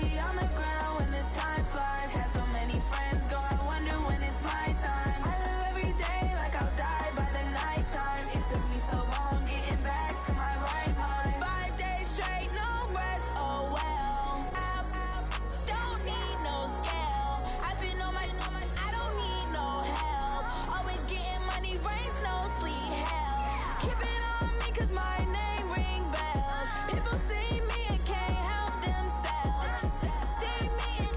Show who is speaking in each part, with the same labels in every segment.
Speaker 1: be on the ground when the time flies. Had so many friends go, I wonder when it's my time. I live every day like I'll die by the nighttime. It took me so long getting back to my right mind. 5 days straight, no rest, oh well. I don't need no scale. I've been on my, I don't need no help. Always getting money, rain, snow, sleet, hell. Keep it on me cause my name ring bells. People see me and can't help themselves. See me and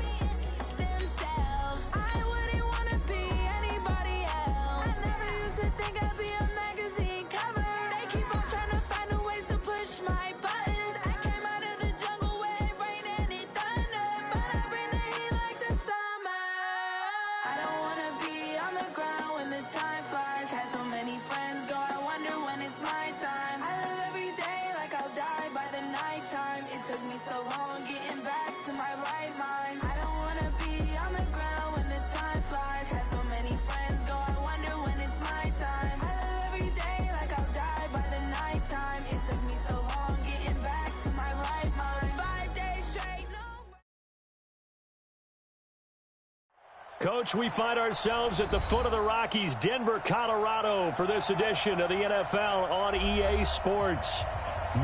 Speaker 1: themselves. I wouldn't wanna be anybody else. I never used to think I'd be a magazine cover. They keep on trying to find new ways to push my buttons. I came out of the jungle where it rained and it thunder, but I bring the heat like the summer. I don't wanna be on the ground when the time flies. Had so many friends go, I wonder when it's my time. I live every day like I'll die by the nighttime. It took me so long getting back to my right mind. I don't wanna be on the ground when the time flies. Had so many friends go, I wonder when it's my time. I live every day like I'll die by the nighttime. It took me so long getting back to my right mind. 5 days straight, no.
Speaker 2: Coach, we find ourselves at the foot of the Rockies, Denver, Colorado, for this edition of the NFL on EA Sports.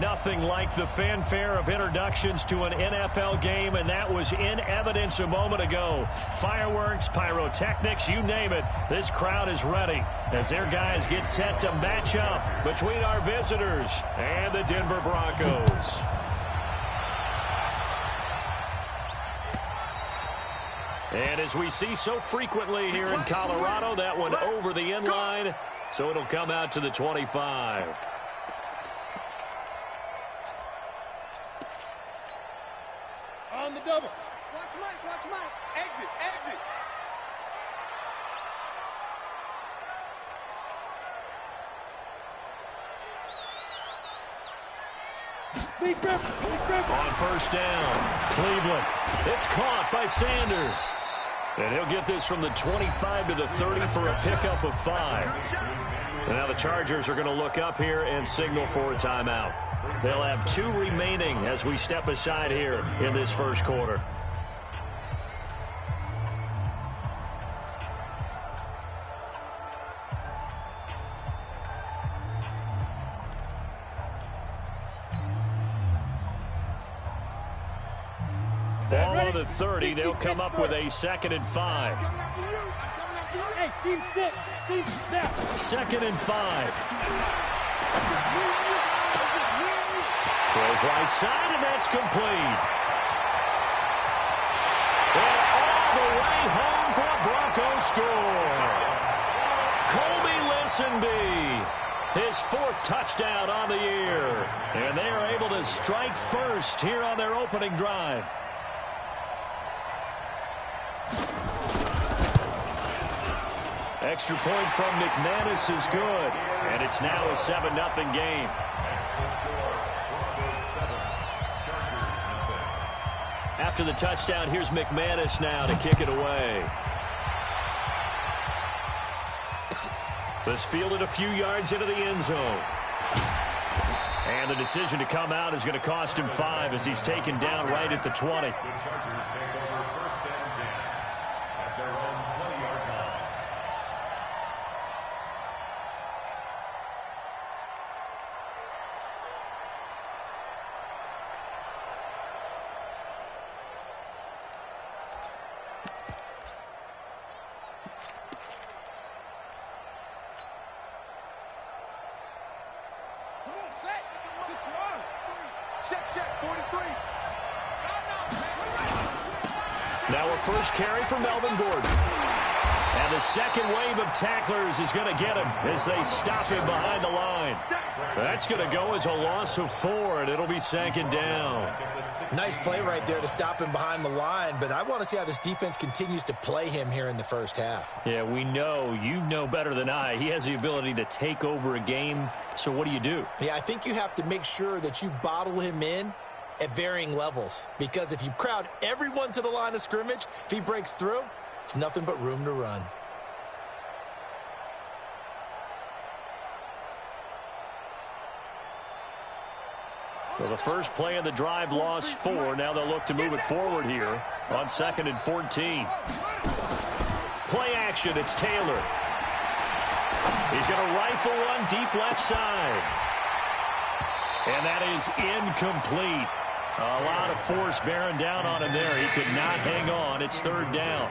Speaker 2: Nothing like the fanfare of introductions to an NFL game, and that was in evidence a moment ago. Fireworks, pyrotechnics, you name it. This crowd is ready as their guys get set to match up between our visitors and the Denver Broncos. And as we see so frequently here in Colorado, that one over the end line, so it'll come out to the 25.
Speaker 3: On the double. Watch Mike, watch Mike. Exit, exit.
Speaker 2: On first down, Cleveland. It's caught by Sanders. And he'll get this from the 25 to the 30 for a pickup of 5. And now the Chargers are going to look up here and signal for a timeout. They'll have 2 remaining as we step aside here in this first quarter. Ball on the 30. They'll come up with a 2nd and 5.
Speaker 3: Hey, team 6. Team snap.
Speaker 2: 2nd and 5. Throws right side, and that's complete. And all the way home for a Broncos score. Colby Listenby, his 4th touchdown on the year. And they are able to strike first here on their opening drive. Extra point from McManus is good, and it's now a 7-0 game. After the touchdown, here's McManus now to kick it away. This fielded a few yards into the end zone. And the decision to come out is going to cost him 5 as he's taken down right at the 20. Now a first carry for Melvin Gordon. And the second wave of tacklers is going to get him as they stop him behind the line. That's going to go as a loss of 4, and it'll be 2nd down.
Speaker 4: Nice play right there to stop him behind the line, but I want to see how this defense continues to play him here in the first half.
Speaker 2: Yeah, we know. You know better than I. He has the ability to take over a game, so what do?
Speaker 4: Yeah, I think you have to make sure that you bottle him in at varying levels, because if you crowd everyone to the line of scrimmage, if he breaks through, it's nothing but room to run.
Speaker 2: Well, the first play of the drive lost 4. Now they'll look to move it forward here on 2nd and 14. Play action. It's Taylor. He's going to rifle one deep left side. And that is incomplete. A lot of force bearing down on him there. He could not hang on. It's 3rd down.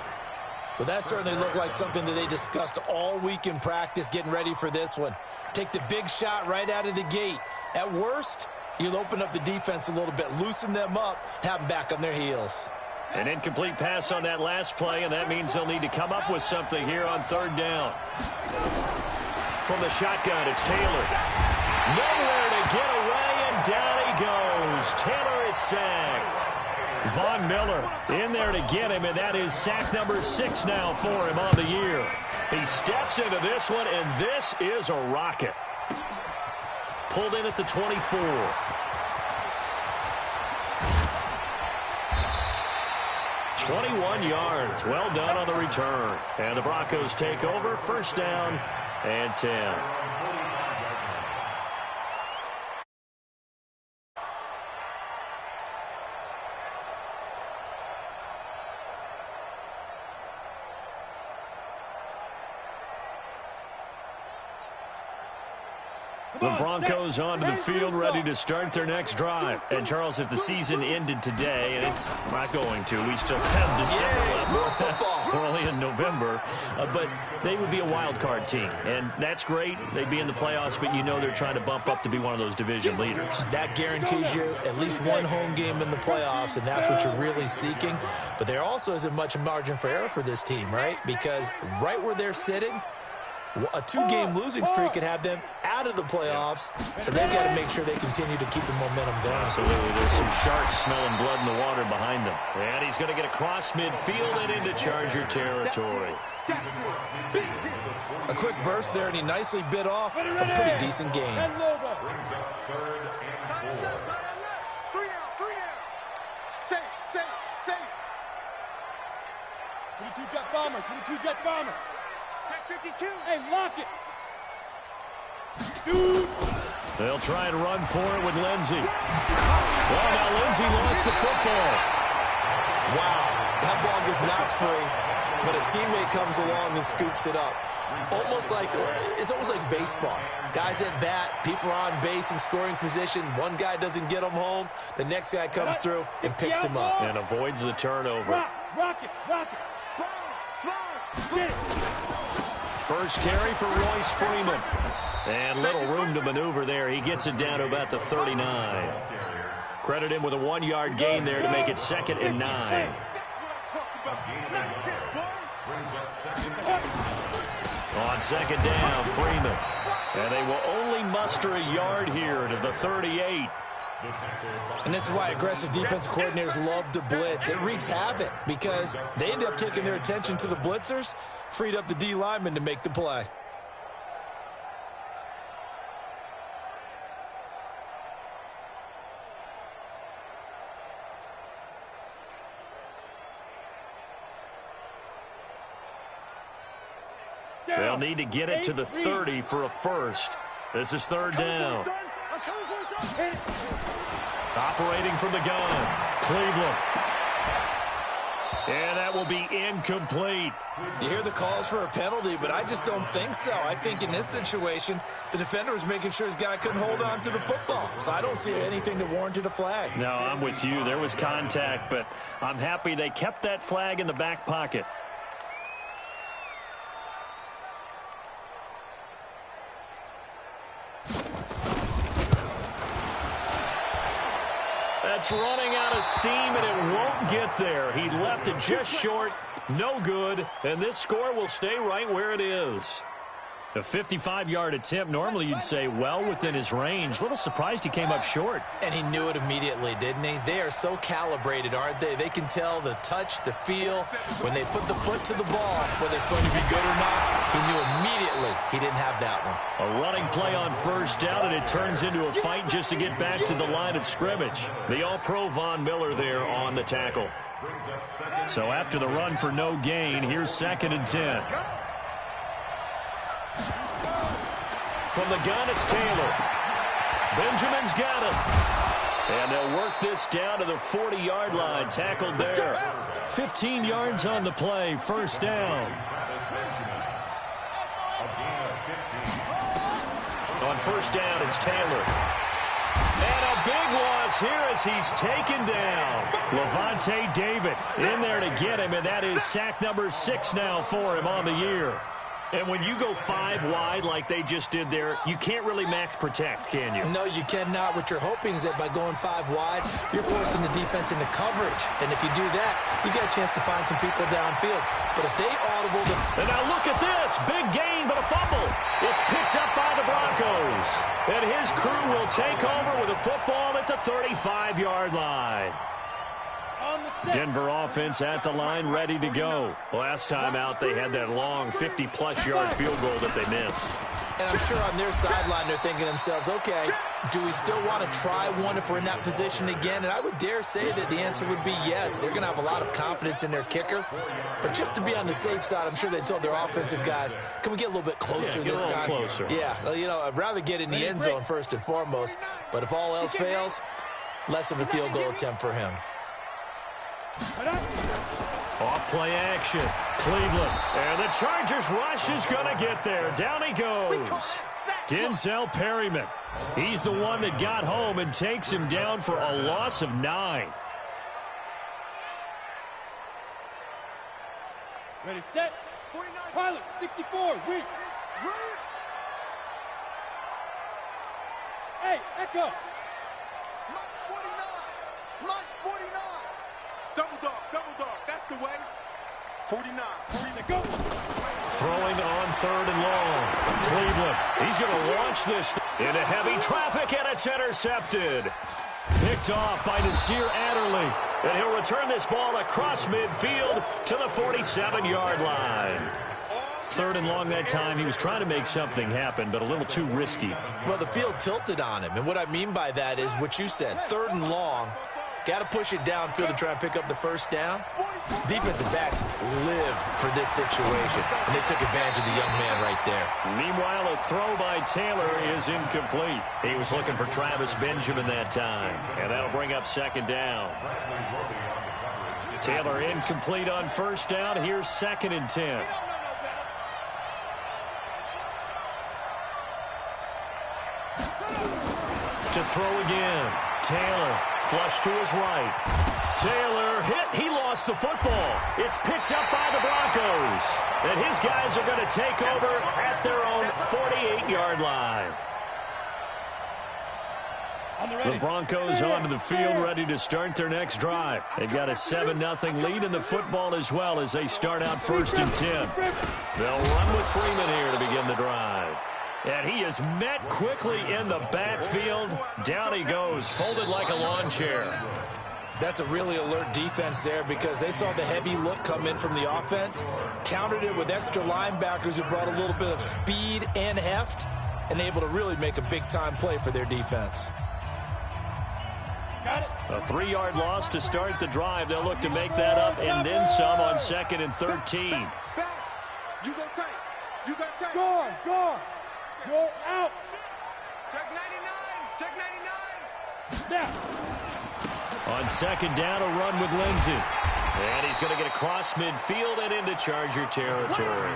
Speaker 4: Well, that certainly looked like something that they discussed all week in practice getting ready for this one. Take the big shot right out of the gate. At worst, you'll open up the defense a little bit, loosen them up, have them back on their heels.
Speaker 2: An incomplete pass on that last play, and that means they'll need to come up with something here on 3rd down. From the shotgun, it's Taylor. Nowhere to get away, and down he goes. Taylor is sacked. Von Miller in there to get him, and that is sack number 6 now for him on the year. He steps into this one, and this is a rocket. Pulled in at the 24. "21 yards. Well done on the return. And the Broncos take over. 1st down and 10. The Broncos onto the field, ready to start their next drive. And, Charles, if the season ended today, and it's not going to, we still have December left. We're only in November. But they would be a wild card team. And that's great. They'd be in the playoffs, but you know they're trying to bump up to be one of those division leaders.
Speaker 4: That guarantees you at least one home game in the playoffs, and that's what you're really seeking. But there also isn't much margin for error for this team, right? Because right where they're sitting, a 2-game losing streak could have them out of the playoffs, so they've got to make sure they continue to keep the momentum going.
Speaker 2: Absolutely. There's some sharks smelling blood in the water behind them. And he's going to get across midfield and into Charger territory.
Speaker 4: A quick burst there, and he nicely bit off a pretty decent game.
Speaker 3: 3 down. Safe. 22 jet bombers. Check 52. Hey, lock it. Shoot.
Speaker 2: They'll try and run for it with Lindsey. Well, now Lindsey lost the football.
Speaker 4: Wow, that ball was knocked free, but a teammate comes along and scoops it up. It's almost like baseball. Guys at bat, people are on base in scoring position. One guy doesn't get him home. The next guy comes through and picks him up.
Speaker 2: And avoids the turnover.
Speaker 3: Rock it. Spin.
Speaker 2: First carry for Royce Freeman. And little room to maneuver there. He gets it down to about the 39. Credit him with a 1-yard gain there to make it 2nd and 9. On 2nd down, Freeman. And they will only muster a yard here to the 38.
Speaker 4: And this is why aggressive defense coordinators love to blitz. It wreaks havoc because they end up taking their attention to the blitzers, freed up the D lineman to make the play.
Speaker 2: They'll need to get it to the 30 for a first. This is 3rd down. Operating from the gun, Cleveland. And that will be incomplete.
Speaker 4: You hear the calls for a penalty, but I just don't think so. I think in this situation, the defender was making sure his guy couldn't hold on to the football. So I don't see anything that warranted a flag.
Speaker 2: No, I'm with you. There was contact, but I'm happy they kept that flag in the back pocket. That's running out of steam, and it won't get there. He left it just short, no good, and this score will stay right where it is. A 55-yard attempt, normally you'd say well within his range. A little surprised he came up short.
Speaker 4: And he knew it immediately, didn't he? They are so calibrated, aren't they? They can tell the touch, the feel. When they put the foot to the ball, whether it's going to be good or not, he knew immediately he didn't have that one.
Speaker 2: A running play on 1st down, and it turns into a fight just to get back to the line of scrimmage. The All-Pro Von Miller there on the tackle. So after the run for no gain, here's 2nd and 10. From the gun, it's Taylor. Benjamin's got it. And they'll work this down to the 40-yard line. Tackled there. 15 yards on the play. First down. On first down, it's Taylor. And a big loss here as he's taken down. Levante David in there to get him, and that is sack number 6 now for him on the year. And when you go 5 wide like they just did there, you can't really max protect, can you?
Speaker 4: No, you cannot. What you're hoping is that by going 5 wide, you're forcing the defense into coverage. And if you do that, you get a chance to find some people downfield. But if they audible the...
Speaker 2: And now look at this. Big gain, but a fumble. It's picked up by the Broncos. And his crew will take over with a football at the 35-yard line. Denver offense at the line, ready to go. Last time out, they had that long 50-plus yard field goal that they missed.
Speaker 4: And I'm sure on their sideline, they're thinking to themselves, okay, do we still want to try one if we're in that position again? And I would dare say that the answer would be yes. They're going to have a lot of confidence in their kicker. But just to be on the safe side, I'm sure they told their offensive guys, can we get a little bit closer this time?
Speaker 2: Closer.
Speaker 4: Yeah, you know, I'd rather get in the end zone first and foremost. But if all else fails, less of a field goal attempt for him.
Speaker 2: Off play action. Cleveland. And the Chargers rush is going to get there. Down he goes. Denzel Perryman. He's the one that got home and takes him down for a loss of 9.
Speaker 3: Ready, set. Pilot, 64, weak. Hey, echo.
Speaker 5: March 49. March 49. Double dog, that's the way. 49.
Speaker 3: Go.
Speaker 2: Throwing on 3rd and long. Cleveland. He's going to launch this into heavy traffic, and it's intercepted. Picked off by Nasir Adderley. And he'll return this ball across midfield to the 47-yard line. 3rd and long that time. He was trying to make something happen, but a little too risky.
Speaker 4: Well, the field tilted on him. And what I mean by that is what you said. 3rd and long. Got to push it downfield to try and pick up the first down. Defensive backs live for this situation, and they took advantage of the young man right there.
Speaker 2: Meanwhile, a throw by Taylor is incomplete. He was looking for Travis Benjamin that time, and that'll bring up 2nd down. Taylor incomplete on 1st down. Here's 2nd and 10. To throw again. Taylor. Flush to his right. Taylor hit. He lost the football. It's picked up by the Broncos. And his guys are going to take over at their own 48-yard line. The Broncos onto the field, ready to start their next drive. They've got a 7-0 lead in the football as well as they start out 1st and 10. They'll run with Freeman here to begin the drive. And he is met quickly in the backfield. Down he goes, folded like a lawn chair.
Speaker 4: That's a really alert defense there because they saw the heavy look come in from the offense, countered it with extra linebackers who brought a little bit of speed and heft, and able to really make a big-time play for their defense.
Speaker 3: Got it.
Speaker 2: A 3-yard loss to start the drive. They'll look to make that up and then some on 2nd and 13.
Speaker 5: Back. You go tight. You got tight.
Speaker 3: Go. Go out.
Speaker 5: Check 99. Check 99.
Speaker 3: Now.
Speaker 2: On 2nd down, a run with Lindsey. And he's going to get across midfield and into Charger territory.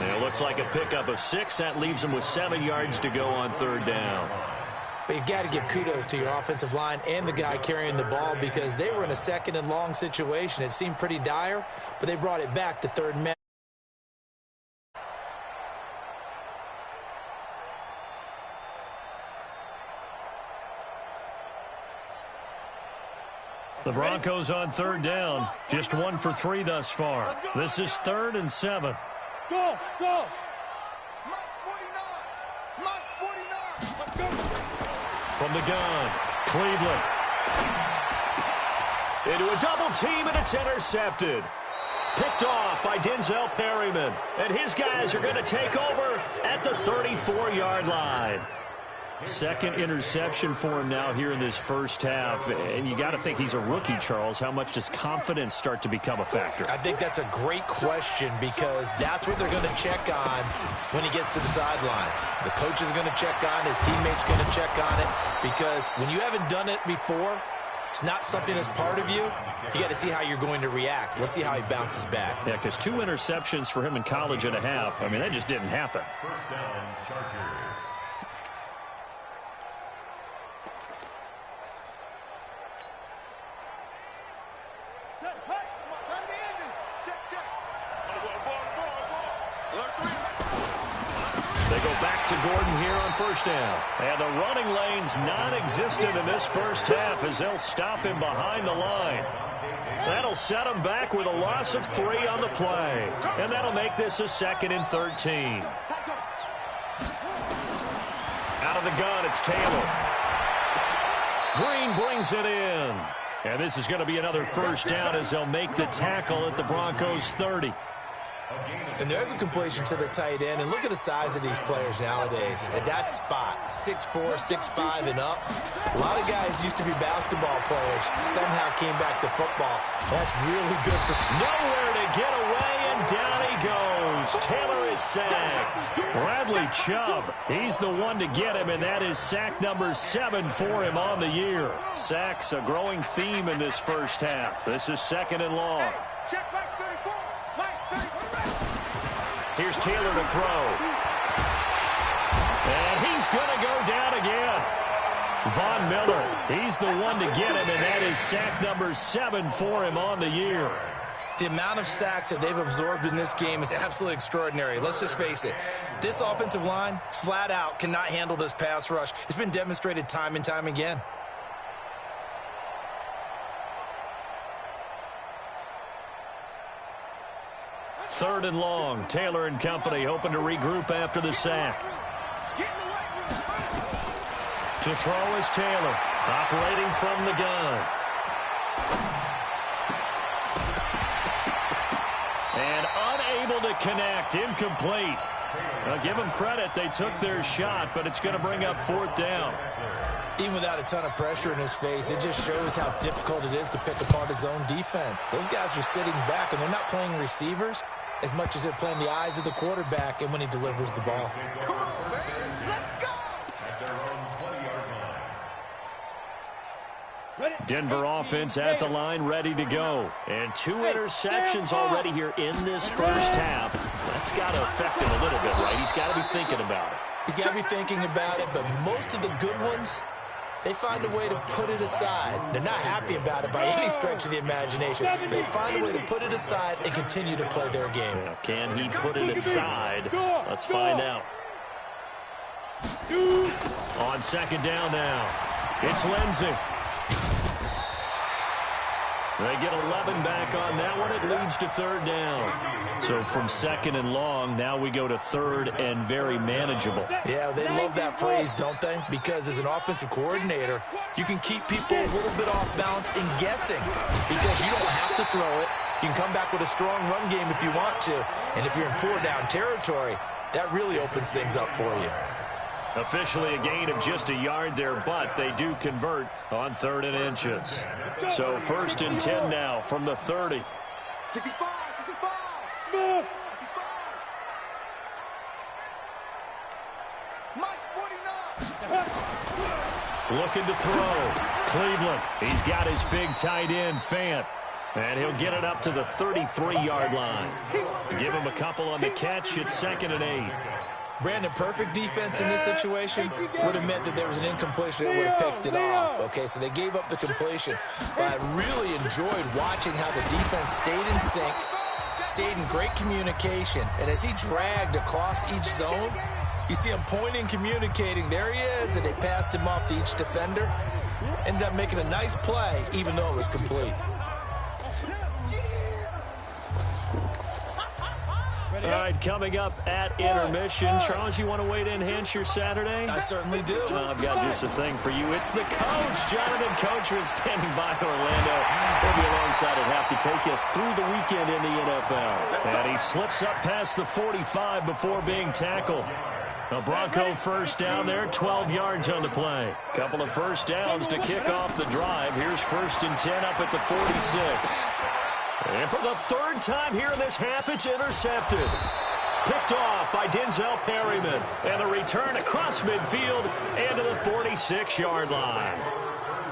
Speaker 2: And it looks like a pickup of 6. That leaves him with 7 yards to go on 3rd down.
Speaker 4: But you got to give kudos to your offensive line and the guy carrying the ball because they were in a 2nd and long situation. It seemed pretty dire, but they brought it back to 3rd and man.
Speaker 2: The Broncos on 3rd down, just 1 for 3 thus far. This is 3rd and 7.
Speaker 3: Go.
Speaker 5: March 49. March 49.
Speaker 3: Let's go.
Speaker 2: From the gun, Cleveland. Into a double team, and it's intercepted. Picked off by Denzel Perryman. And his guys are going to take over at the 34-yard line. Second interception for him now here in this first half. And you got to think he's a rookie, Charles. How much does confidence start to become a factor?
Speaker 4: I think that's a great question because that's what they're going to check on when he gets to the sidelines. The coach is going to check on, his teammates going to check on it, because when you haven't done it before, it's not something that's part of you. You got to see how you're going to react. Let's see how he bounces back.
Speaker 2: Yeah, because 2 interceptions for him in college and a half. I mean, that just didn't happen.
Speaker 6: First down, Chargers.
Speaker 2: They go back to Gordon here on first down. And the running lane's non-existent in this first half as they'll stop him behind the line. That'll set him back with a loss of 3 on the play. And that'll make this a 2nd and 13. Out of the gun, it's Taylor. Green brings it in. And this is going to be another first down as they'll make the tackle at the Broncos 30.
Speaker 4: And there's a completion to the tight end. And look at the size of these players nowadays. At that spot, 6'4", 6'5", and up. A lot of guys used to be basketball players. Somehow came back to football. That's really good for...
Speaker 2: Nowhere to get away, and down he goes. Taylor is sacked. Bradley Chubb, he's the one to get him, and that is sack number 7 for him on the year. Sacks a growing theme in this first half. This is 2nd and long.
Speaker 3: Check back 34.
Speaker 2: Here's Taylor to throw. And he's going to go down again. Von Miller, he's the one to get him, and that is sack number 7 for him on the year.
Speaker 4: The amount of sacks that they've absorbed in this game is absolutely extraordinary. Let's just face it. This offensive line, flat out, cannot handle this pass rush. It's been demonstrated time and time again.
Speaker 2: Third and long. Taylor and company hoping to regroup after the sack. To throw is Taylor, operating from the gun. And unable to connect, incomplete. Now, give them credit, they took their shot, but it's going to bring up 4th down.
Speaker 4: Even without a ton of pressure in his face, it just shows how difficult it is to pick apart his own defense. Those guys are sitting back, and they're not playing receivers as much as they're playing the eyes of the quarterback and when he delivers the ball.
Speaker 2: Denver offense at the line, ready to go. And 2 interceptions already here in this first half. That's got to affect him a little bit, right? He's got to be thinking about it.
Speaker 4: He's got to be thinking about it, but most of the good ones, they find a way to put it aside. They're not happy about it by any stretch of the imagination. They find a way to put it aside and continue to play their game.
Speaker 2: Well, can he put it aside? Let's find out. On 2nd down now, it's Lindsey. They get 11 back on that one. It leads to 3rd down. So from 2nd and long, now we go to 3rd and very manageable.
Speaker 4: Yeah, they love that phrase, don't they? Because as an offensive coordinator, you can keep people a little bit off balance and guessing because you don't have to throw it. You can come back with a strong run game if you want to. And if you're in 4-down territory, that really opens things up for you.
Speaker 2: Officially a gain of just a yard there, but they do convert on 3rd and inches. So 1st and 10 now from the 30.
Speaker 5: 65, 65. Mike's 49.
Speaker 2: Looking to throw. Cleveland, he's got his big tight end, Fant. And he'll get it up to the 33-yard line. Give him a couple on the catch. It's 2nd and 8.
Speaker 4: Brandon, perfect defense in this situation would have meant that there was an incompletion that would have picked it off. Okay, so they gave up the completion. But I really enjoyed watching how the defense stayed in sync, stayed in great communication. And as he dragged across each zone, you see him pointing, communicating. There he is, and they passed him off to each defender. Ended up making a nice play, even though it was complete.
Speaker 2: All right, coming up at intermission. Charles, you want to wait to enhance your Saturday?
Speaker 4: I certainly do.
Speaker 2: I've got just a thing for you. It's the coach, Jonathan Coachman, standing by in Orlando. He'll be alongside and have to take us through the weekend in the NFL. And he slips up past the 45 before being tackled. A Bronco first down there, 12 yards on the play. Couple of first downs to kick off the drive. Here's 1st and 10 up at the 46. And for the 3rd time here in this half, it's intercepted. Picked off by Denzel Perryman. And the return across midfield and to the 46-yard line.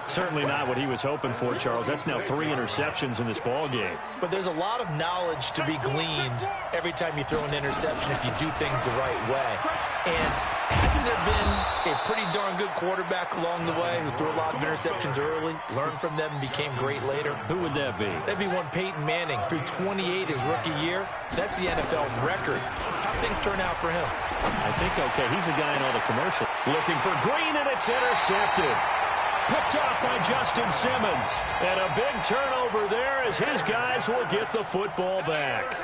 Speaker 2: Certainly not what he was hoping for, Charles. That's now 3 interceptions in this ball game.
Speaker 4: But there's a lot of knowledge to be gleaned every time you throw an interception if you do things the right way. And hasn't there been a pretty darn good quarterback along the way who threw a lot of interceptions early, learned from them, and became great later?
Speaker 2: Who would that be?
Speaker 4: That'd be one Peyton Manning. Threw 28 his rookie year. That's the NFL record. How things turn out for him?
Speaker 2: I think, okay, he's a guy in all the commercials. Looking for Green, and it's intercepted. Picked off by Justin Simmons. And a big turnover there as his guys will get the football back.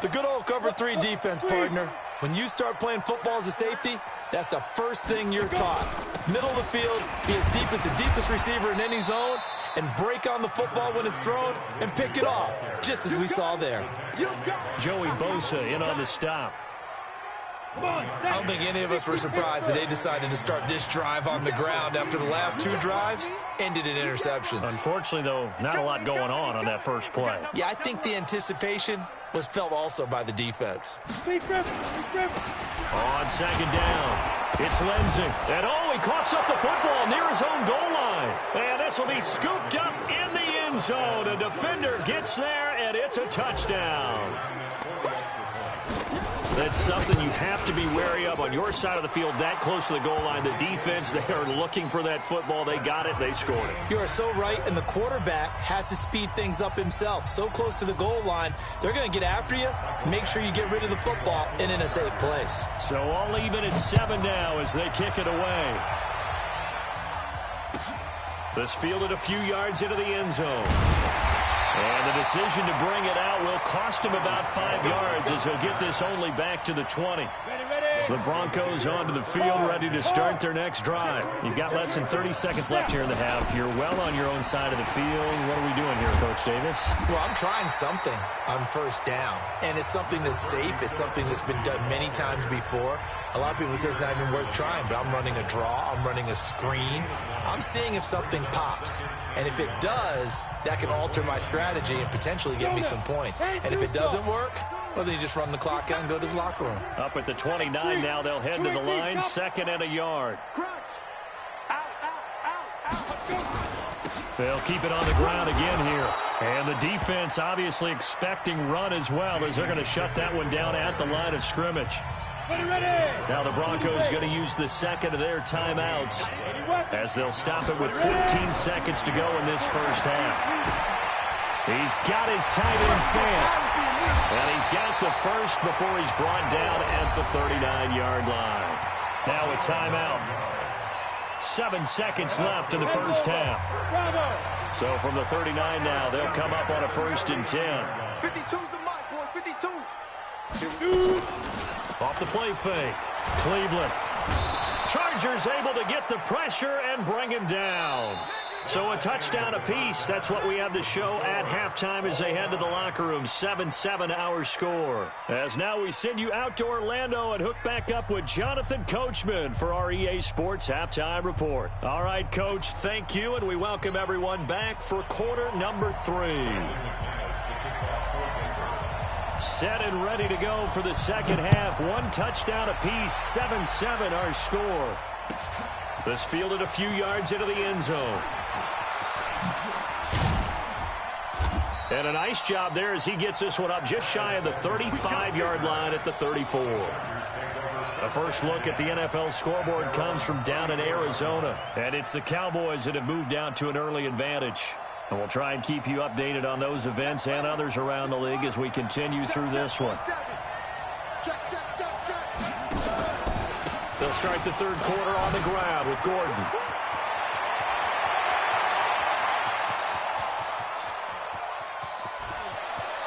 Speaker 4: The good old cover 3 defense, partner. When you start playing football as a safety, that's the first thing you're taught. Middle of the field, be as deep as the deepest receiver in any zone, and break on the football when it's thrown and pick it off, just as we saw there.
Speaker 2: Joey Bosa in on the stop.
Speaker 4: I don't think any of us were surprised that they decided to start this drive on the ground after the last 2 drives ended in interceptions.
Speaker 2: Unfortunately, though, not a lot going on that first play.
Speaker 4: Yeah, I think the anticipation was felt also by the defense.
Speaker 2: On 2nd down, it's Lindsey. And he coughs up the football near his own goal line. And this will be scooped up in the end zone. A defender gets there, and it's a touchdown. That's something you have to be wary of on your side of the field, that close to the goal line. The defense, they are looking for that football. They got it. They scored it.
Speaker 4: You are so right, and the quarterback has to speed things up himself. So close to the goal line, they're going to get after you. Make sure you get rid of the football and in a safe place.
Speaker 2: So all even at 7 now as they kick it away. This fielded a few yards into the end zone. And the decision to bring it out will cost him about 5 yards as he'll get this only back to the 20. The Broncos onto the field, ready to start their next drive. You've got less than 30 seconds left here in the half. You're well on your own side of the field. What are we doing here, Coach Davis?
Speaker 4: Well, I'm trying something on 1st down. And it's something that's safe. It's something that's been done many times before. A lot of people say it's not even worth trying, but I'm running a draw. I'm running a screen. I'm seeing if something pops. And if it does, that can alter my strategy and potentially get me some points. And if it doesn't work, well, then you just run the clock out and go to the locker room.
Speaker 2: Up at the 29 now, they'll head to the line, 2nd and a yard. They'll keep it on the ground again here. And the defense obviously expecting run as well as they're going to shut that one down at the line of scrimmage. Now the Broncos going to use the 2nd of their timeouts as they'll stop it with 14 seconds to go in this first half. He's got his tight end fan. And he's got the first before he's brought down at the 39-yard line. Now a timeout. 7 seconds left in the first half. So from the 39 now, they'll come up on a 1st and 10.
Speaker 5: 52's the mark, boys. 52.
Speaker 2: Off the play fake. Cleveland. Chargers able to get the pressure and bring him down. So a touchdown apiece. That's what we have to show at halftime as they head to the locker room. 7-7 our score. As now we send you out to Orlando and hook back up with Jonathan Coachman for our EA Sports Halftime Report. All right, Coach, thank you, and we welcome everyone back for quarter number 3. Set and ready to go for the 2nd half. 1 touchdown apiece, 7-7 our score. This fielded a few yards into the end zone. And a nice job there as he gets this one up just shy of the 35-yard line at the 34. A first look at the NFL scoreboard comes from down in Arizona. And it's the Cowboys that have moved down to an early advantage. And we'll try and keep you updated on those events and others around the league as we continue through this one. They'll start the 3rd quarter on the ground with Gordon.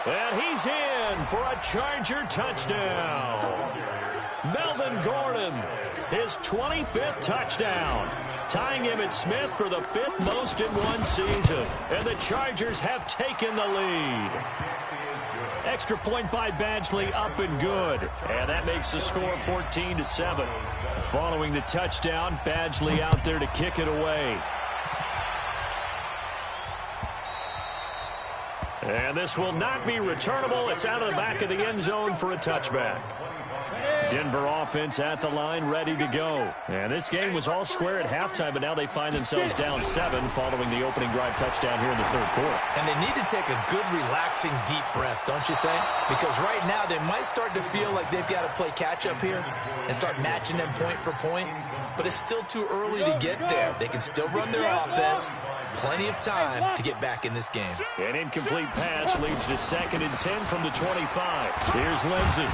Speaker 2: And he's in for a Charger touchdown. Melvin Gordon, his 25th touchdown, tying him at Smith for the 5th most in one season. And the Chargers have taken the lead. Extra point by Badgley, up and good. And that makes the score 14-7. Following the touchdown, Badgley out there to kick it away. And this will not be returnable. It's out of the back of the end zone for a touchback. Denver offense at the line, ready to go. And this game was all square at halftime, but now they find themselves down 7 following the opening drive touchdown here in the third quarter.
Speaker 4: And they need to take a good, relaxing, deep breath, don't you think? Because right now they might start to feel like they've got to play catch-up here and start matching them point for point. But it's still too early to get there. They can still run their offense. Plenty of time to get back in this game.
Speaker 2: An incomplete pass leads to 2nd and 10 from the 25. Here's Lindsey.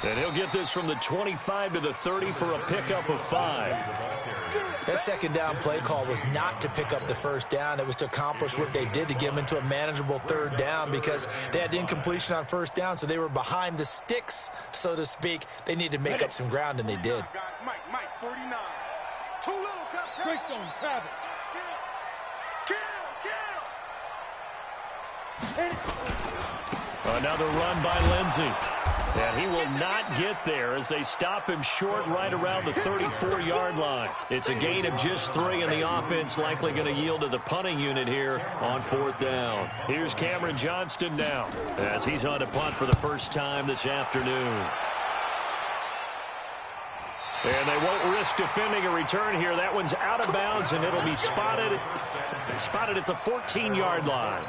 Speaker 2: And he'll get this from the 25 to the 30 for a pickup of 5.
Speaker 4: That second down play call was not to pick up the first down. It was to accomplish what they did to get them into a manageable third down because they had incompletion on first down, so they were behind the sticks, so to speak. They needed to make up some ground, and they did.
Speaker 5: Mike, 49. Too little,
Speaker 3: Greystone, travel.
Speaker 2: Another run by Lindsey. And he will not get there as they stop him short right around the 34-yard line. It's a gain of just 3, and the offense likely going to yield to the punting unit here on 4th down. Here's Cameron Johnston now as he's on to punt for the first time this afternoon. And they won't risk defending a return here. That one's out of bounds, and it'll be spotted at the 14-yard line.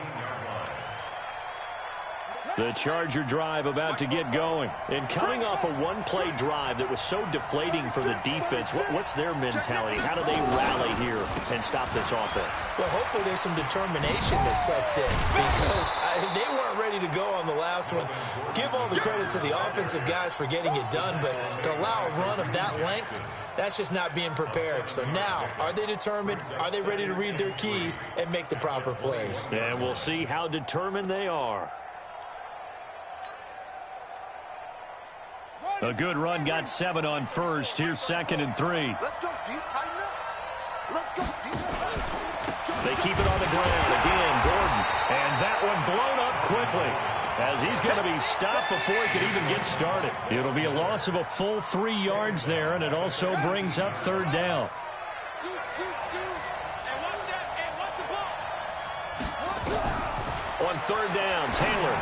Speaker 2: The Charger drive about to get going. And coming off a one-play drive that was so deflating for the defense, what's their mentality? How do they rally here and stop this offense?
Speaker 4: Well, hopefully there's some determination that sets in because they weren't ready to go on the last one. Give all the credit to the offensive guys for getting it done, but to allow a run of that length, that's just not being prepared. So now, are they determined? Are they ready to read their keys and make the proper plays?
Speaker 2: And we'll see how determined they are. A good run got 7 on first. Here's 2nd and 3.
Speaker 5: Let's go deep, tighten up. Let's go deep.
Speaker 2: They keep it on the ground. Again, Gordon. And that one blown up quickly as he's going to be stopped before he can even get started. It'll be a loss of a full 3 yards there, and it also brings up 3rd down. On 3rd down, Taylor.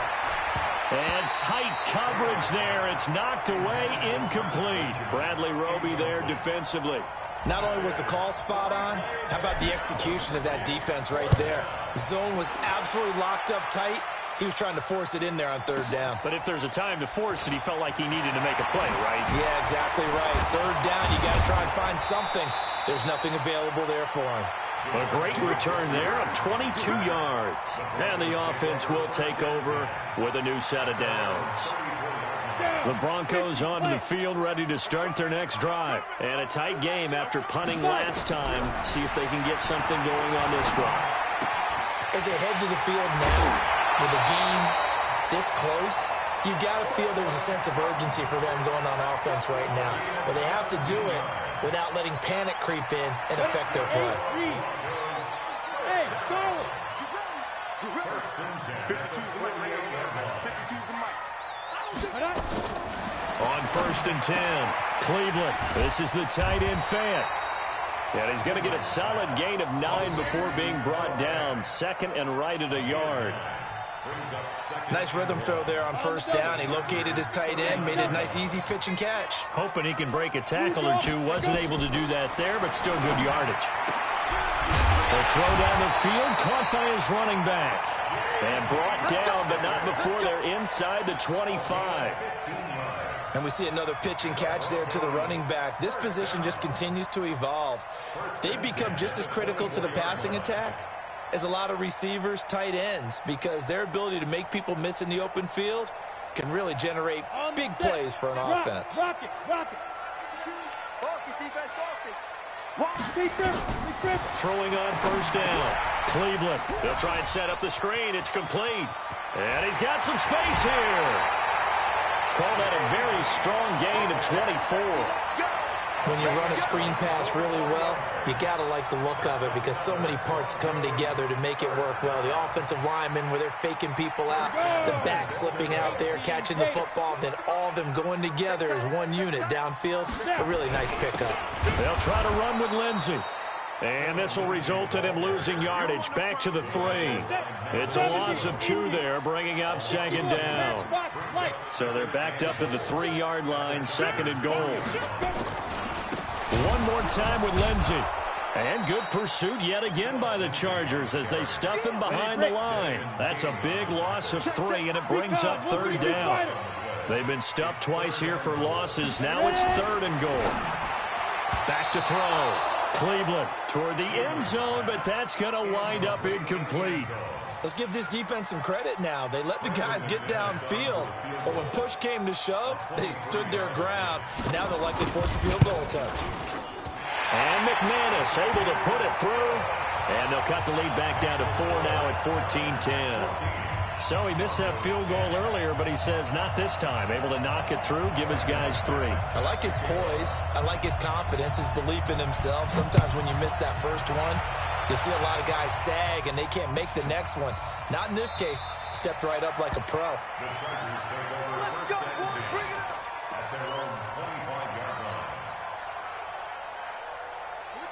Speaker 2: And tight coverage there. It's knocked away, incomplete. Bradley Roby there defensively.
Speaker 4: Not only was the call spot on, how about the execution of that defense right there? The zone was absolutely locked up tight. He was trying to force it in there on 3rd down.
Speaker 2: But if there's a time to force it, he felt like he needed to make a play, right?
Speaker 4: Yeah, exactly right. 3rd down, you got to try and find something. There's nothing available there for him.
Speaker 2: A great return there of 22 yards. And the offense will take over with a new set of downs. The Broncos onto the field ready to start their next drive. And a tight game after punting last time. See if they can get something going on this drive.
Speaker 4: As they head to the field now, with the game this close, you've got to feel there's a sense of urgency for them going on offense right now. But they have to do it without letting panic creep in and affect their play.
Speaker 3: Hey, Charlie!
Speaker 5: 52's the mic. 52's the mic.
Speaker 2: On 1st and 10, Cleveland. This is the tight end Fant. And he's going to get a solid gain of 9 before being brought down. 2nd and right at a yard.
Speaker 4: Nice rhythm throw there on 1st down. He located his tight end, made a nice easy pitch and catch.
Speaker 2: Hoping he can break a tackle or two. Wasn't able to do that there, but still good yardage. The throw down the field, caught by his running back. And brought down, but not before they're inside the 25.
Speaker 4: And we see another pitch and catch there to the running back. This position just continues to evolve. They become just as critical to the passing attack as a lot of receivers, tight ends, because their ability to make people miss in the open field can really generate big plays for an offense.
Speaker 3: Rock it.
Speaker 5: Focus, defense, focus.
Speaker 2: Throwing on 1st down. Cleveland. They'll try and set up the screen. It's complete. And he's got some space here. Call that a very strong gain of 24.
Speaker 4: When you run a screen pass really well, you got to like the look of it because so many parts come together to make it work well. The offensive linemen, where they're faking people out, the back slipping out there, catching the football, then all of them going together as one unit downfield. A really nice pickup.
Speaker 2: They'll try to run with Lindsey. And this will result in him losing yardage. Back to the 3. It's a loss of 2 there, bringing up 2nd down. So they're backed up to the 3-yard line, 2nd and goal. One more time with Lindsey. And good pursuit yet again by the Chargers as they stuff him behind the line. That's a big loss of 3, and it brings up 3rd down. They've been stuffed twice here for losses. Now it's 3rd and goal. Back to throw. Cleveland toward the end zone, but that's going to wind up incomplete.
Speaker 4: Let's give this defense some credit now. They let the guys get downfield, but when push came to shove, they stood their ground. Now they'll likely force a field goal attempt.
Speaker 2: And McManus able to put it through, and they'll cut the lead back down to 4 now at 14-10. So he missed that field goal earlier, but he says not this time. Able to knock it through, give his guys 3.
Speaker 4: I like his poise. I like his confidence, his belief in himself. Sometimes when you miss that first one, you'll see a lot of guys sag and they can't make the next one. Not in this case. Stepped right up like a pro.
Speaker 5: Let's go, boys. Bring it up.
Speaker 6: At their own 25-yard line.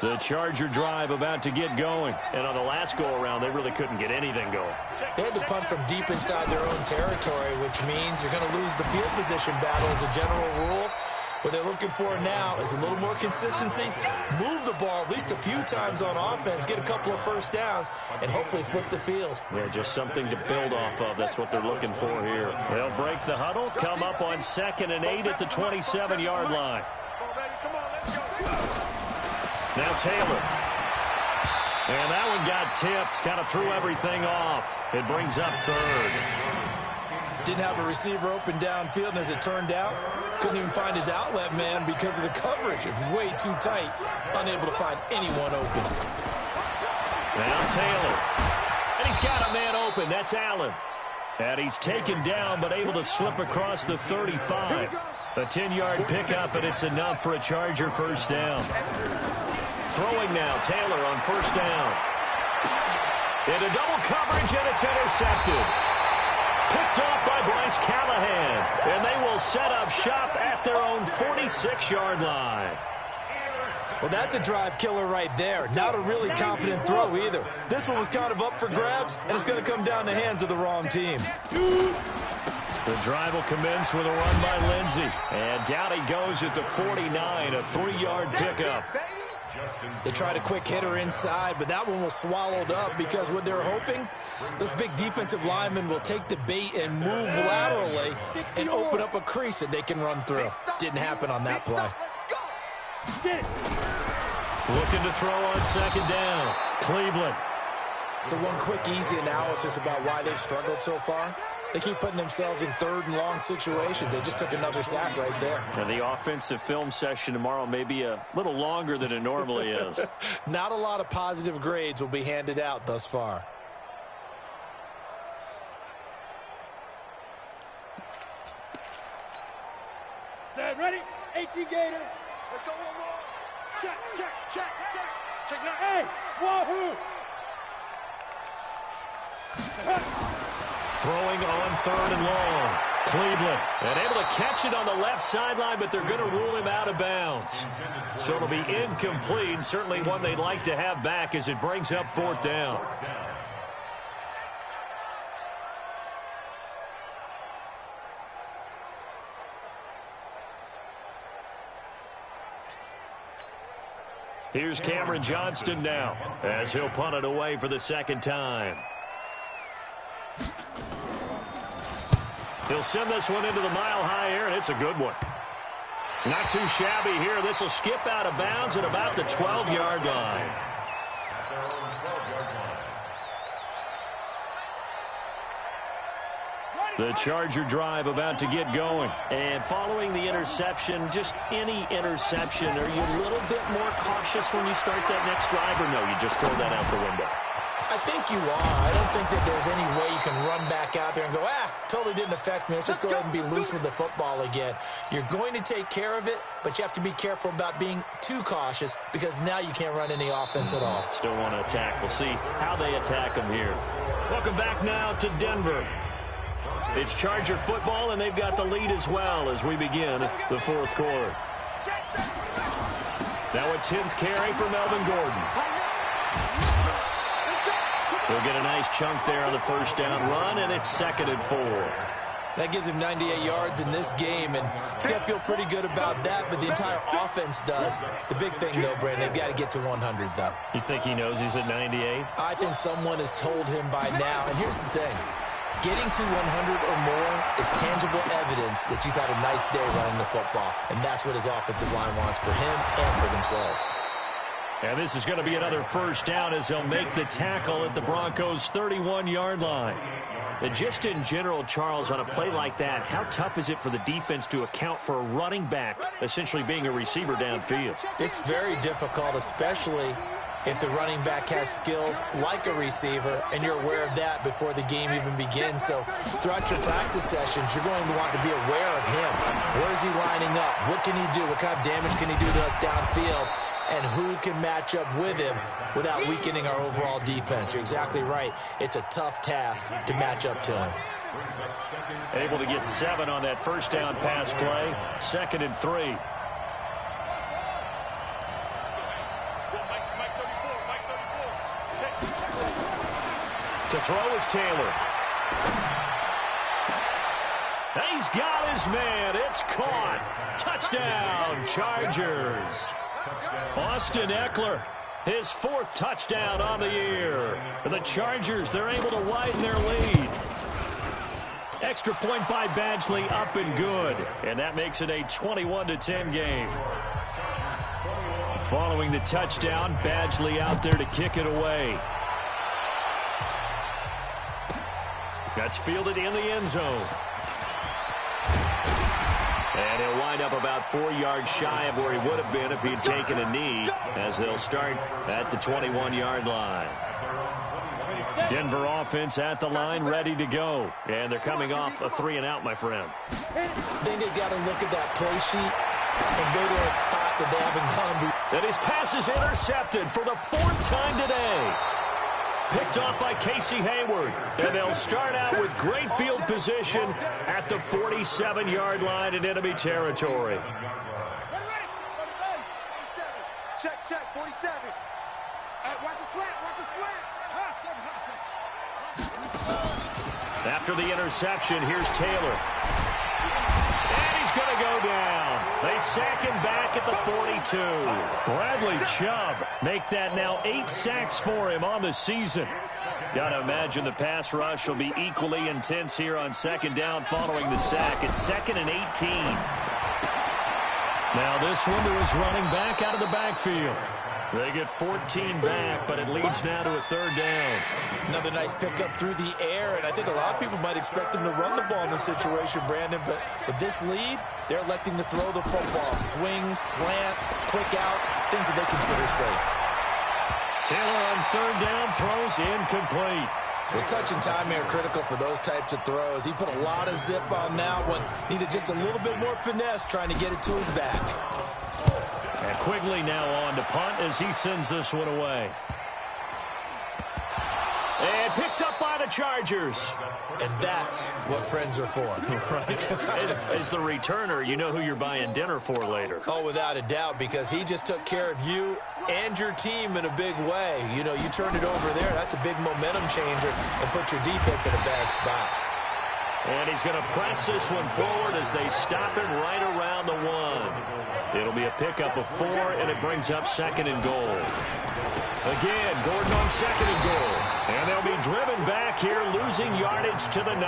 Speaker 2: The Charger drive about to get going. And on the last go-around, they really couldn't get anything going.
Speaker 4: They had to punt from deep inside their own territory, which means you're going to lose the field position battle as a general rule. What they're looking for now is a little more consistency, move the ball at least a few times on offense, get a couple of first downs, and hopefully flip the field.
Speaker 2: Yeah, just something to build off of. That's what they're looking for here. They'll break the huddle, come up on 2nd and 8 at the 27-yard line. Now Taylor. And that one got tipped, kind of threw everything off. It brings up 3rd.
Speaker 4: Didn't have a receiver open downfield, and as it turned out, couldn't even find his outlet man because of the coverage. It's way too tight, unable to find anyone open.
Speaker 2: Now Taylor. And he's got a man open. That's Allen. And he's taken down, but able to slip across the 35. A 10-yard pickup, and it's enough for a Charger first down. Throwing now, Taylor on first down. Into double coverage, and it's intercepted. Picked off by Bryce Callahan. And they will set up shop at their own 46-yard line.
Speaker 4: Well, that's a drive killer right there. Not a really confident throw either. This one was kind of up for grabs, and it's going to come down the hands of the wrong team.
Speaker 2: The drive will commence with a run by Lindsey. And down he goes at the 49, a 3-yard pickup.
Speaker 4: They tried a quick hitter inside, but that one was swallowed up because what they're hoping, those big defensive linemen will take the bait and move laterally and open up a crease that they can run through. Didn't happen on that play.
Speaker 2: Looking to throw on 2nd down. Cleveland.
Speaker 4: So one quick, easy analysis about why they've struggled so far. They keep putting themselves in 3rd and long situations. They just took another sack right there.
Speaker 2: And the offensive film session tomorrow may be a little longer than it normally is.
Speaker 4: Not a lot of positive grades will be handed out thus far.
Speaker 3: Set, ready? 18 Gator.
Speaker 5: Let's go one more.
Speaker 3: Check, check, check, check. Check now. Hey, wahoo!
Speaker 2: Throwing on 3rd and long. Cleveland. And able to catch it on the left sideline, but they're going to rule him out of bounds. So it'll be incomplete. Certainly one they'd like to have back as it brings up 4th down. Here's Cameron Johnston now as he'll punt it away for the 2nd time. He'll send this one into the mile-high air, and it's a good one. Not too shabby here. This will skip out of bounds at about the 12-yard line.
Speaker 6: At their own 12-yard line.
Speaker 2: The Charger drive about to get going. And following the interception, just any interception, are you a little bit more cautious when you start that next drive, or no, you just throw that out the window?
Speaker 4: I think you are. I don't think that there's any way you can run back out there and go, totally didn't affect me. Let's just go ahead and be loose with the football again. You're going to take care of it, but you have to be careful about being too cautious because now you can't run any offense at all.
Speaker 2: Still want to attack. We'll see how they attack them here. Welcome back now to Denver. It's Charger football, and they've got the lead as well as we begin the fourth quarter. Now a 10th carry for Melvin Gordon. He'll get a nice chunk there on the first down run, and it's 2nd and 4.
Speaker 4: That gives him 98 yards in this game, and he's got to feel pretty good about that, but the entire offense does. The big thing, though, Brandon, they've got to get to 100, though.
Speaker 2: You think he knows he's at 98?
Speaker 4: I think someone has told him by now, and here's the thing. Getting to 100 or more is tangible evidence that you've had a nice day running the football, and that's what his offensive line wants for him and for themselves.
Speaker 2: And this is going to be another first down as they'll make the tackle at the Broncos' 31-yard line. And just in general, Charles, on a play like that, how tough is it for the defense to account for a running back essentially being a receiver downfield?
Speaker 4: It's very difficult, especially if the running back has skills like a receiver, and you're aware of that before the game even begins. So throughout your practice sessions, you're going to want to be aware of him. Where is he lining up? What can he do? What kind of damage can he do to us downfield? And who can match up with him without weakening our overall defense? You're exactly right. It's a tough task to match up to him.
Speaker 2: Able to get 7 on that first down pass play. 2nd and 3. To throw is Taylor. He's got his man. It's caught. Touchdown, Chargers. Austin Eckler, his 4th touchdown on the year. The Chargers, they're able to widen their lead. Extra point by Badgley, up and good. And that makes it a 21-10 game. Following the touchdown, Badgley out there to kick it away. That's fielded in the end zone. And he'll wind up about 4 yards shy of where he would have been if he'd taken a knee, as they'll start at the 21-yard line. Denver offense at the line, ready to go. And they're coming off a 3-and-out, my friend.
Speaker 4: I think they've got to look at that play sheet and go to a spot that they haven't gone to.
Speaker 2: And his pass is intercepted for the 4th time today. Picked off by Casey Hayward. And they'll start out with great field position at the 47-yard line in enemy territory.
Speaker 5: Check, 47. Watch the slant,
Speaker 2: After the interception, here's Taylor. And he's going to go down. They sack him back at the 42. Bradley Chubb make that now 8 sacks for him on the season. Got to imagine the pass rush will be equally intense here on 2nd down following the sack. It's 2nd and 18. Now this one to his running back out of the backfield. They get 14 back, but it leads now to a 3rd down.
Speaker 4: Another nice pickup through the air, and I think a lot of people might expect them to run the ball in this situation, Brandon, but with this lead, they're electing to throw the football. Swings, slants, quick outs, things that they consider safe.
Speaker 2: Taylor on 3rd down, throws incomplete.
Speaker 4: Well, touch and timing are critical for those types of throws. He put a lot of zip on that one. Needed just a little bit more finesse trying to get it to his back.
Speaker 2: And Quigley now on to punt as he sends this one away. And picked up by the Chargers.
Speaker 4: And that's what friends are for.
Speaker 2: Right. As the returner, you know who you're buying dinner for later.
Speaker 4: Oh, without a doubt, because he just took care of you and your team in a big way. You know, you turned it over there. That's a big momentum changer and put your defense in a bad spot.
Speaker 2: And he's going to press this one forward as they stop him right around the 1. It'll be a pickup of 4, and it brings up 2nd and goal. Again, Gordon on 2nd and goal. And they'll be driven back here, losing yardage to the 9.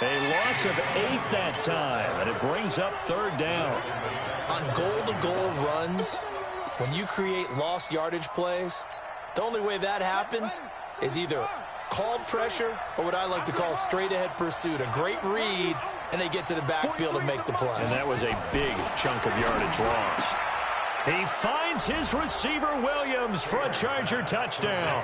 Speaker 2: A loss of 8 that time, and it brings up 3rd down.
Speaker 4: On goal-to-goal runs, when you create lost yardage plays, the only way that happens is either called pressure or what I like to call straight-ahead pursuit. A great read, and they get to the backfield and make the play.
Speaker 2: And that was a big chunk of yardage lost. He finds his receiver, Williams, for a Charger touchdown.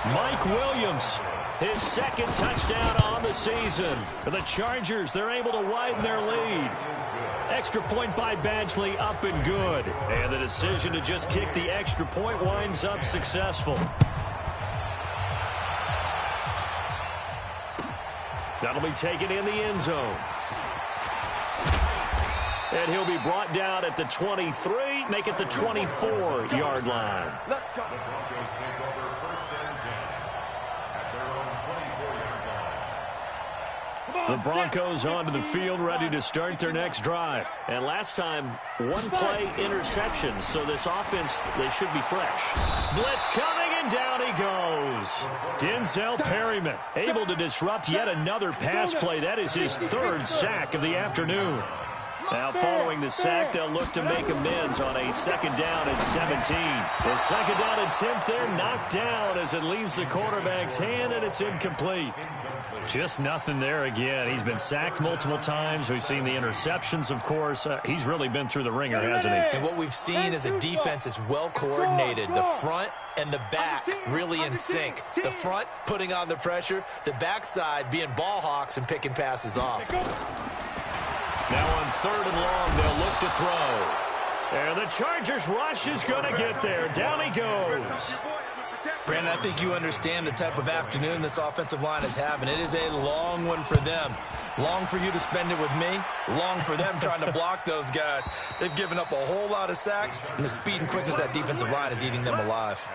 Speaker 2: Mike Williams, his second touchdown on the season. For the Chargers, they're able to widen their lead. Extra point by Badgley, up and good. And the decision to just kick the extra point winds up successful. That'll be taken in the end zone. And he'll be brought down at the 23, make it the 24-yard line.
Speaker 5: Let's go.
Speaker 6: The Broncos take over 1st and 10 at their own 24-yard line.
Speaker 2: The Broncos onto the field, ready to start their next drive. And last time, one play interception, so this offense, they should be fresh. Blitz coming, and down he goes. Denzel Perryman able to disrupt yet another pass play. That is his 3rd sack of the afternoon. Now, following the sack, they'll look to make amends on a 2nd down and 17. The 2nd down attempt there knocked down as it leaves the quarterback's hand, and it's incomplete. Just nothing there again. He's been sacked multiple times. We've seen the interceptions, of course. He's really been through the ringer, hasn't he?
Speaker 4: And what we've seen is a defense that's well coordinated. The front and the back really in sync. The front putting on the pressure, the backside being ball hawks and picking passes off.
Speaker 2: Now on 3rd and long, they'll look to throw. And the Chargers rush is going to get there. Down he goes.
Speaker 4: Brandon, I think you understand the type of afternoon this offensive line is having. It is a long one for them. Long for you to spend it with me. Long for them trying to block those guys. They've given up a whole lot of sacks, and the speed and quickness of that defensive line is eating them alive.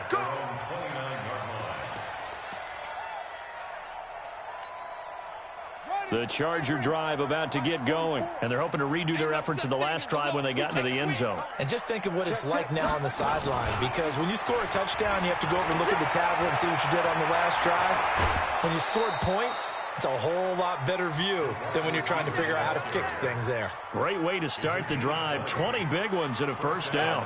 Speaker 2: The Charger drive about to get going, and they're hoping to redo their efforts in the last drive when they got into the end zone.
Speaker 4: And just think of what it's like now on the sideline, because when you score a touchdown, you have to go over and look at the tablet and see what you did on the last drive. When you scored points, it's a whole lot better view than when you're trying to figure out how to fix things there.
Speaker 2: Great way to start the drive. 20 big ones and a 1st down.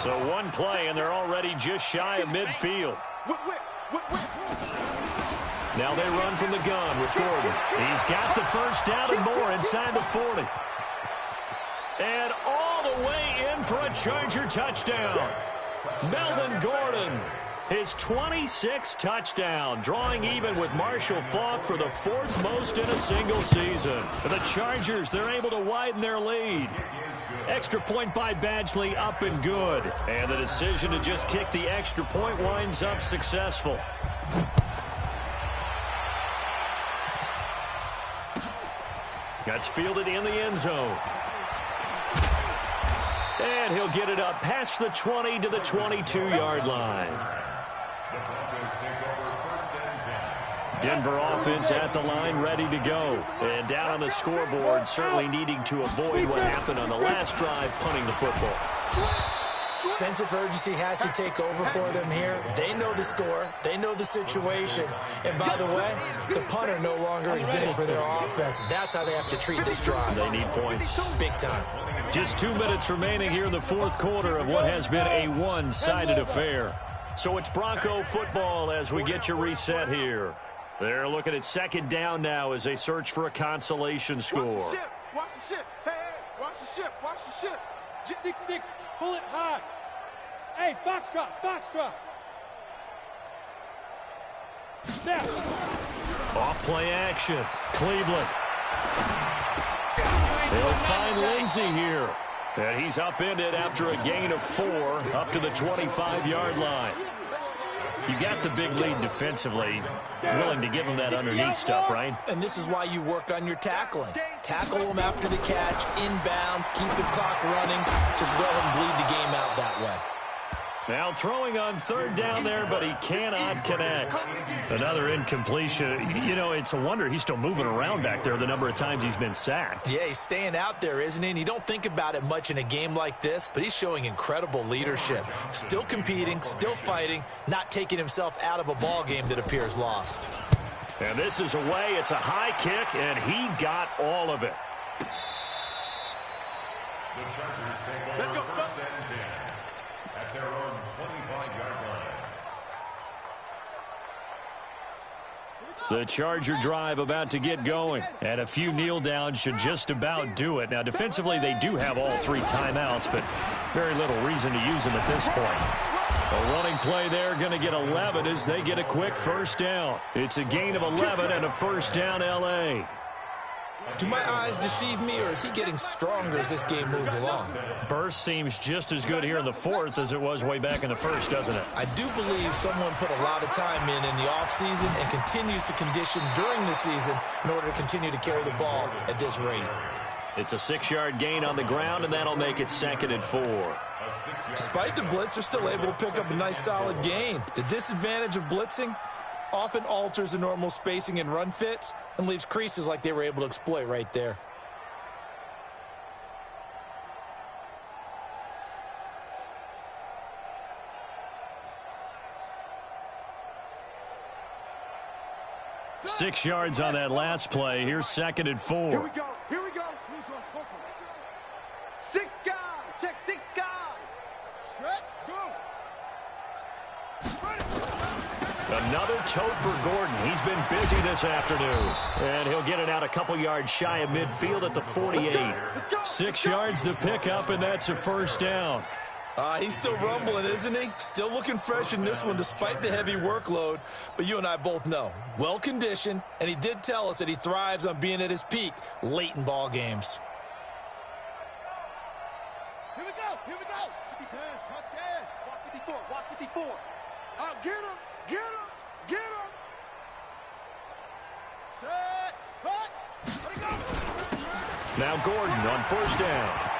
Speaker 2: So one play, and they're already just shy of midfield. Now they run from the gun with Gordon. He's got the 1st down and more inside the 40. And all the way in for a Charger touchdown. Melvin Gordon, his 26th touchdown, drawing even with Marshall Faulk for the 4th most in a single season. For the Chargers, they're able to widen their lead. Extra point by Badgley, up and good. And the decision to just kick the extra point winds up successful. That's fielded in the end zone. And he'll get it up past the 20 to the 22-yard line. Denver offense at the line, ready to go. And down on the scoreboard, certainly needing to avoid what happened on the last drive, punting the football.
Speaker 4: Sense of urgency has to take over for them here. They know the score. They know the situation. And by the way, the punter no longer exists for their offense. That's how they have to treat this drive.
Speaker 2: They need points.
Speaker 4: Big time.
Speaker 2: Just 2 minutes remaining here in the 4th quarter of what has been a one-sided affair. So it's Bronco football as we get your reset here. They're looking at 2nd down now as they search for a consolation score.
Speaker 5: Watch the ship. Hey, watch the ship. Watch the ship.
Speaker 3: 6-6, pull it high. Hey, Foxtrot, Foxtrot. Now.
Speaker 2: Off play action. Cleveland. They'll find Lindsey here. And he's upended after a gain of 4 up to the 25-yard line. You got the big lead defensively. Willing to give him that underneath stuff, right?
Speaker 4: And this is why you work on your tackling. Tackle them after the catch, inbounds, keep the clock running. Just go ahead and bleed the game out that way.
Speaker 2: Now throwing on 3rd down there, but he cannot connect. Another incompletion. You know, it's a wonder he's still moving around back there the number of times he's been sacked.
Speaker 4: Yeah, he's staying out there, isn't he? And you don't think about it much in a game like this, but he's showing incredible leadership. Still competing, still fighting, not taking himself out of a ball game that appears lost.
Speaker 2: And this is away. It's a high kick, and he got all of it.
Speaker 6: The Chargers take over 1st and 10 at their own 25-yard line.
Speaker 2: The Charger drive about to get going. And a few kneel downs should just about do it. Now, defensively, they do have all 3 timeouts, but very little reason to use them at this point. A running play there, going to get 11 as they get a quick first down. It's a gain of 11 and a first down, L.A.
Speaker 4: Do my eyes deceive me, or is he getting stronger as this game moves along?
Speaker 2: Burst seems just as good here in the fourth as it was way back in the first, doesn't it?
Speaker 4: I do believe someone put a lot of time in the offseason and continues to condition during the season in order to continue to carry the ball at this rate.
Speaker 2: It's a 6-yard gain on the ground, and that'll make it 2nd and 4.
Speaker 4: Despite the blitz, they're still able to pick up a nice solid gain. The disadvantage of blitzing often alters the normal spacing and run fits and leaves creases like they were able to exploit right there.
Speaker 2: Six yards on that last play. Here's 2nd and 4.
Speaker 5: Here we go. Here we go. 6 guys. Check 6 guys. Set, go.
Speaker 2: Another tote for Gordon. He's been busy this afternoon. And he'll get it out a couple yards shy of midfield at the 48. 6 yards the pickup, and that's a first down.
Speaker 4: He's still rumbling, isn't he? Still looking fresh in this one despite the heavy workload. But you and I both know, well-conditioned, and he did tell us that he thrives on being at his peak late in ball games.
Speaker 5: Here we go. Here we go. 50 times. Touchdown. Watch 54. Watch 54. Get him. Get him. Get him. Set. Cut. Let it go.
Speaker 2: Now Gordon on first down.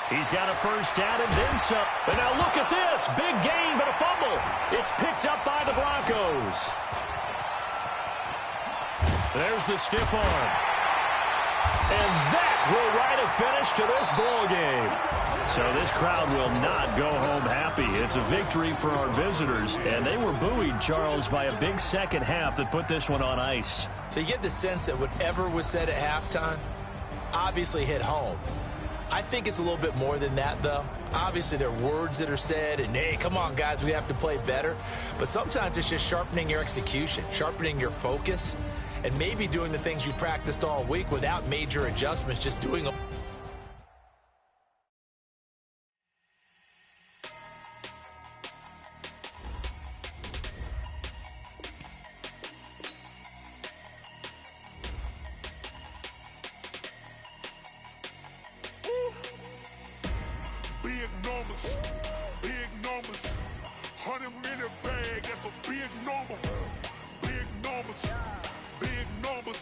Speaker 2: He's got a first down and then some. And now look at this. Big gain, but a fumble. It's picked up by the Broncos. There's the stiff arm. And that will write a finish to this ball game. So this crowd will not go home happy. It's a victory for our visitors. And they were buoyed, Charles, by a big second half that put this one on ice.
Speaker 4: So you get the sense that whatever was said at halftime obviously hit home. I think it's a little bit more than that, though. Obviously, there are words that are said, and, hey, come on, guys, we have to play better. But sometimes it's just sharpening your execution, sharpening your focus, and maybe doing the things you practiced all week without major adjustments, just doing them.
Speaker 7: Big numbers, 100-minute bag, that's a big number. Big numbers,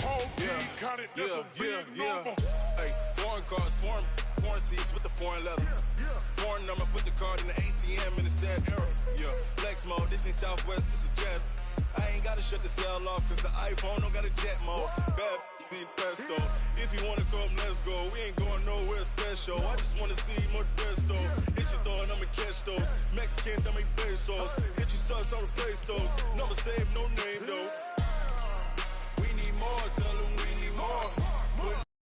Speaker 7: whole team counted, that's a big number.
Speaker 8: Hey, foreign cars, foreign seats with the foreign leather. Foreign number, put the card in the ATM in the sad era. Yeah, flex mode, this ain't Southwest, this a jet. I ain't gotta shut the cell off, cause the iPhone don't got a jet mode. Bad need pesto. If you wanna come, let's go. We ain't going nowhere special. I just wanna see more desto. Hit your throw and I'ma catch those. Mexican, I make pesos. Hit your sauce, I'll replace those.